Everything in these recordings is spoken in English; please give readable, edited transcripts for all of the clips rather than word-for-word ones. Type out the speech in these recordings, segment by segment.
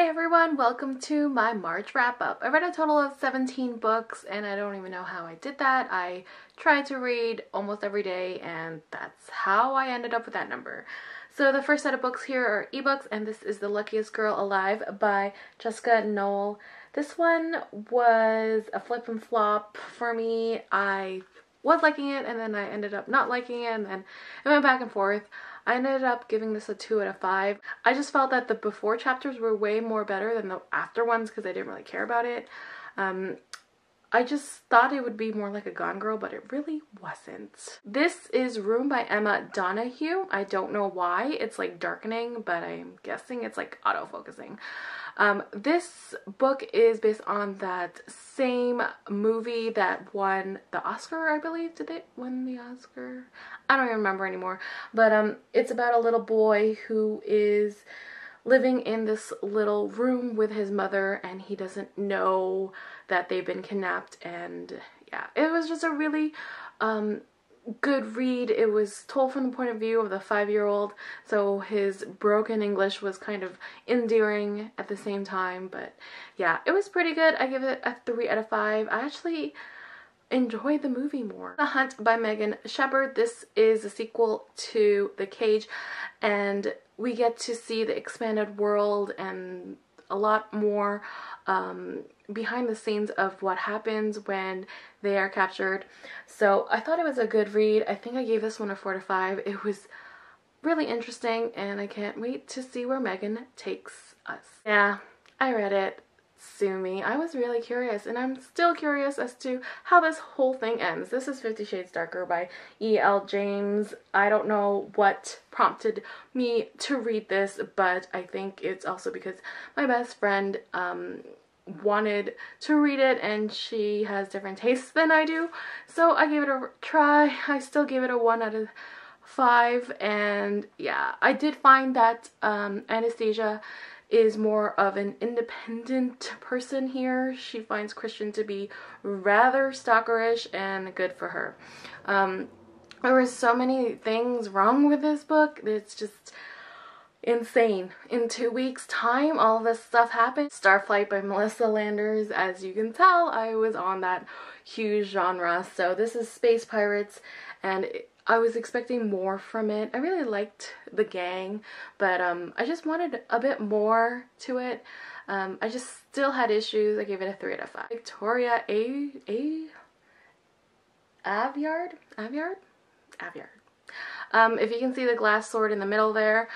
Hey everyone, welcome to my March wrap-up. I read a total of 17 books and I don't even know how I did that. I tried to read almost every day and that's how I ended up with that number. So the first set of books here are ebooks, and this is The Luckiest Girl Alive by Jessica Knoll. This one was a flip and flop for me. I was liking it and then I ended up not liking it, and then it went back and forth. I ended up giving this a 2 out of 5. I just felt that the before chapters were way more better than the after ones because I didn't really care about it. I just thought it would be more like a Gone Girl, but it really wasn't. This is Room by Emma Donoghue. I don't know why it's like darkening, but I'm guessing it's like autofocusing. This book is based on that same movie that won the Oscar, I believe. Did it win the Oscar? I don't even remember anymore. But it's about a little boy who is living in this little room with his mother, and he doesn't know that they've been kidnapped. And yeah, it was just a really good read. It was told from the point of view of the 5-year-old, so his broken English was kind of endearing at the same time. But yeah, it was pretty good. I give it a 3 out of 5. I actually enjoyed the movie more. The Hunt by Megan Shepherd. This is a sequel to The Cage, and we get to see the expanded world and a lot more behind the scenes of what happens when they are captured. So I thought it was a good read. I think I gave this one a 4 out of 5. It was really interesting and I can't wait to see where Megan takes us. Yeah, I read it. Sue me. I was really curious, and I'm still curious as to how this whole thing ends. This is 50 Shades Darker by E.L. James. I don't know what prompted me to read this, but I think it's also because my best friend wanted to read it and she has different tastes than I do, so I gave it a try. I still gave it a 1 out of 5, and yeah, I did find that Anastasia is more of an independent person here. She finds Christian to be rather stalkerish, and good for her. There were so many things wrong with this book. It's just insane. In 2 weeks time, all this stuff happened. Starflight by Melissa Landers. As you can tell, I was on that huge genre. So this is space pirates, and I was expecting more from it. I really liked the gang, but I just wanted a bit more to it. I just still had issues. I gave it a 3 out of 5. Victoria Aveyard? If you can see the glass sword in the middle there,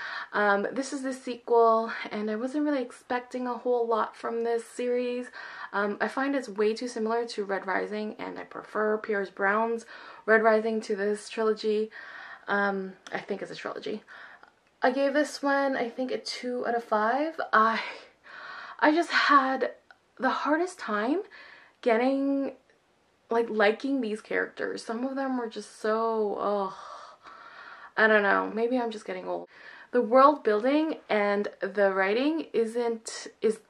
this is the sequel, and I wasn't really expecting a whole lot from this series. I find it's way too similar to Red Rising, and I prefer Piers Brown's Red Rising to this trilogy. I think it's a trilogy. I gave this one, I think, a 2 out of 5. I just had the hardest time getting, liking these characters. Some of them were just so, I don't know, maybe I'm just getting old. The world building and the writing is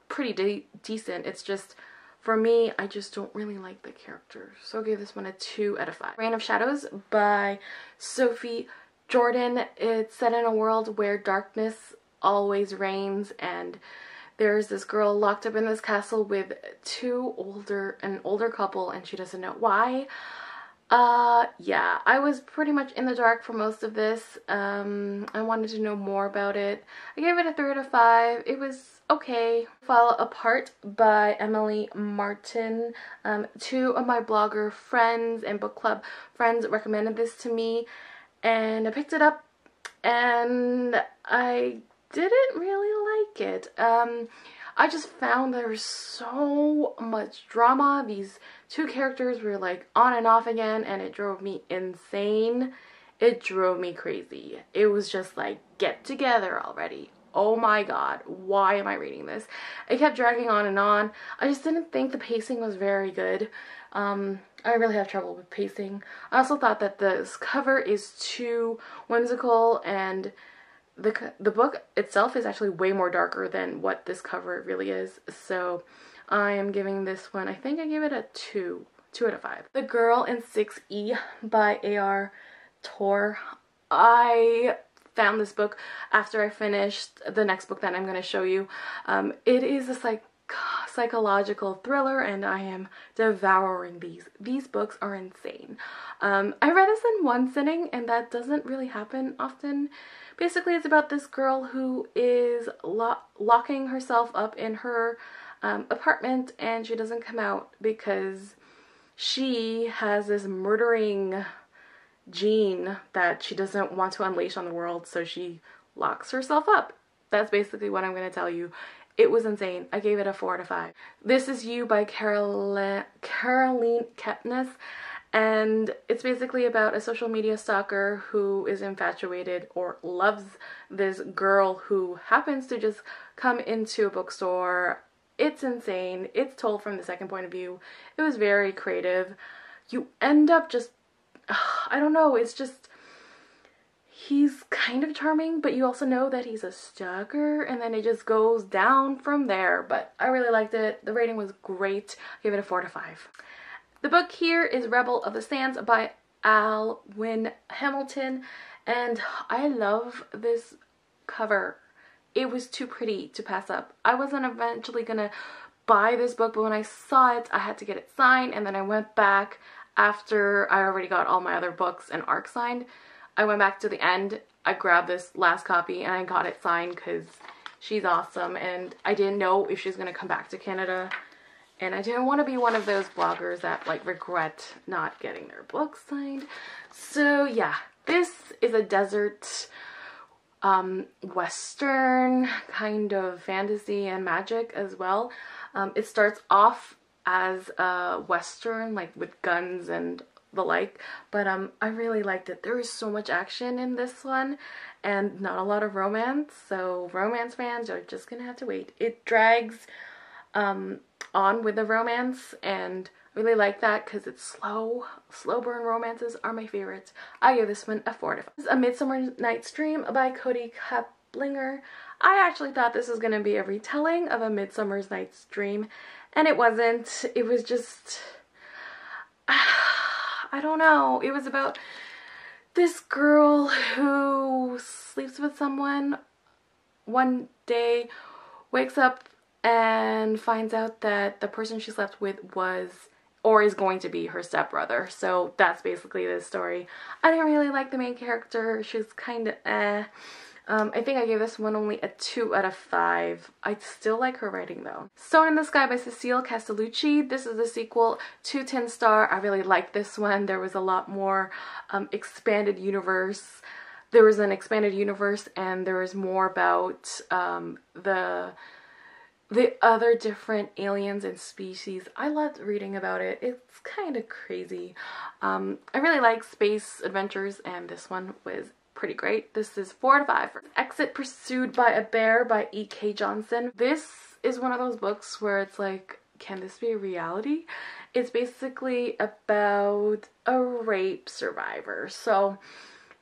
pretty decent. It's just, for me, I just don't really like the characters. So I'll give this one a 2 out of 5. Reign of Shadows by Sophie Jordan. It's set in a world where darkness always reigns, and there's this girl locked up in this castle with an older couple, and she doesn't know why. Yeah, I was pretty much in the dark for most of this. I wanted to know more about it. I gave it a 3 out of 5. It was okay. Fall Apart by Emily Martin. 2 of my blogger friends and book club friends recommended this to me, and I picked it up, and I didn't really like it. I just found there was so much drama. These 2 characters were on and off again, and it drove me insane. It drove me crazy. It was just get together already. Oh my god, why am I reading this? It kept dragging on and on. I just didn't think the pacing was very good. I really have trouble with pacing. I also thought that this cover is too whimsical, and the book itself is actually way more darker than what this cover really is. So I am giving this one, I think I gave it a 2 out of 5. The Girl in 6E by A.R. Torre. I found this book after I finished the next book that I'm going to show you. It is a psychological thriller, and I am devouring these. These books are insane. I read this in one sitting, and that doesn't really happen often. Basically, it's about this girl who is locking herself up in her apartment, and she doesn't come out because she has this murdering gene that she doesn't want to unleash on the world, so she locks herself up. That's basically what I'm going to tell you. It was insane. I gave it a 4 out of 5. This Is You by Caroline Kepnes, and it's basically about a social media stalker who is infatuated or loves this girl who happens to just come into a bookstore. It's insane. It's told from the second point of view. It was very creative. You end up just, I don't know, it's just, he's kind of charming, but you also know that he's a stalker, and then it just goes down from there. But I really liked it. The rating was great. I gave it a 4 out of 5. The book here is Rebel of the Sands by Alwyn Hamilton, and I love this cover. It was too pretty to pass up. I wasn't eventually gonna buy this book, but when I saw it, I had to get it signed, and then I went back after I already got all my other books and ARC signed. I went back to the end, I grabbed this last copy, and I got it signed because she's awesome, and I didn't know if she's gonna come back to Canada, and I didn't want to be one of those bloggers that like regret not getting their books signed. So yeah, this is a desert western kind of fantasy and magic as well. It starts off as a western, like with guns and the like, but I really liked it. There is so much action in this one and not a lot of romance, so romance fans are just gonna have to wait. It drags on with the romance, and I really like that because it's slow burn romances are my favorites. I give this one a 4 out of 5. This is A Midsummer Night's Dream by Kody Keplinger. I actually thought this was going to be a retelling of A Midsummer Night's Dream, and it wasn't. It was just, I don't know. It was about this girl who sleeps with someone one day, wakes up and finds out that the person she slept with was or is going to be her stepbrother. So that's basically the story. I didn't really like the main character. She's kind of I think I gave this one only a 2 out of 5. I still like her writing though. Stone in the Sky by Cecil Castellucci. This is the sequel to Tin Star. I really liked this one. There was a lot more expanded universe. There was an expanded universe, and there was more about the other different aliens and species. I loved reading about it. It's kind of crazy. I really like space adventures, and this one was pretty great. This is 4 out of 5. Exit Pursued by a Bear by E.K. Johnston. This is one of those books where it's like, can this be a reality? It's basically about a rape survivor. So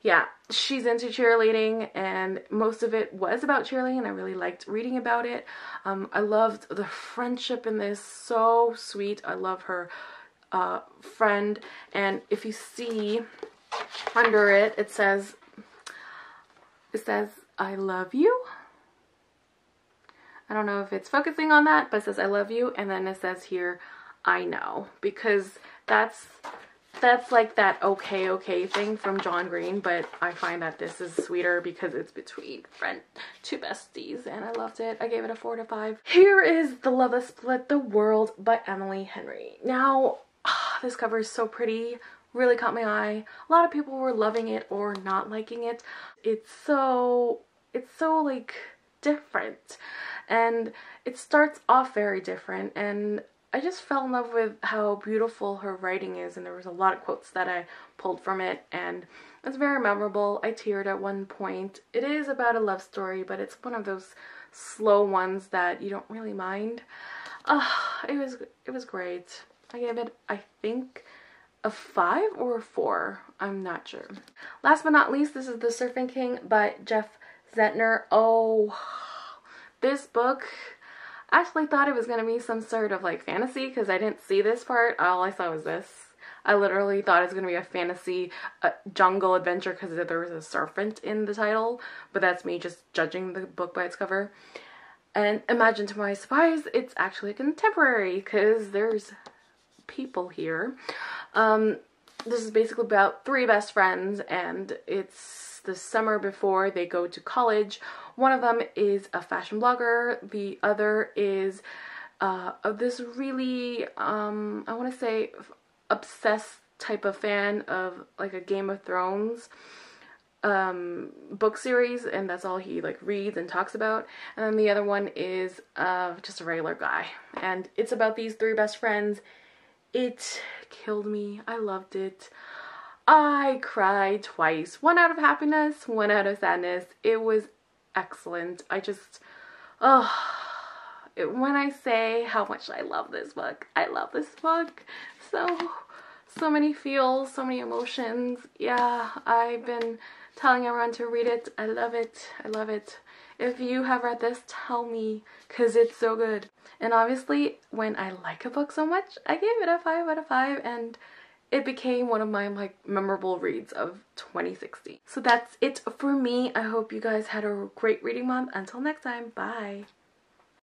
yeah, she's into cheerleading, and most of it was about cheerleading, and I really liked reading about it. I loved the friendship in this. So sweet. I love her friend, and if you see under it, it says I love you. I don't know if it's focusing on that, but it says I love you, and then it says here I know, because that's like that okay thing from John Green, but I find that this is sweeter because it's between two besties, and I loved it. I gave it a 4 out of 5. Here is The Love That Split the World by Emily Henry. Now, this cover is so pretty, really caught my eye. A lot of people were loving it or not liking it. It's so like different, and it starts off very different, and I just fell in love with how beautiful her writing is, and there was a lot of quotes that I pulled from it, and it's very memorable. I teared at one point. It is about a love story, but it's one of those slow ones that you don't really mind. It was great. I gave it, I think, a 5 or a 4. I'm not sure. Last but not least, this is The Serpent King by Jeff Zentner. Oh, this book, I actually thought it was going to be some sort of like fantasy because I didn't see this part. All I saw was this. I literally thought it was going to be a fantasy jungle adventure because there was a serpent in the title, but that's me just judging the book by its cover. And imagine to my surprise, it's actually contemporary because there's people here. This is basically about 3 best friends, and it's the summer before they go to college. One of them is a fashion blogger. The other is this really, I want to say, obsessed type of fan of like a Game of Thrones book series, and that's all he like reads and talks about. And then the other one is just a regular guy, and it's about these 3 best friends. It killed me. I loved it. I cried twice. 1 out of happiness, 1 out of sadness. It was excellent. I just, when I say how much I love this book, I love this book. So many feels, so many emotions. Yeah, I've been telling everyone to read it. I love it. I love it. If you have read this, tell me, because it's so good. And obviously, when I like a book so much, I gave it a 5 out of 5, and it became one of my like memorable reads of 2016. So that's it for me. I hope you guys had a great reading month. Until next time, bye.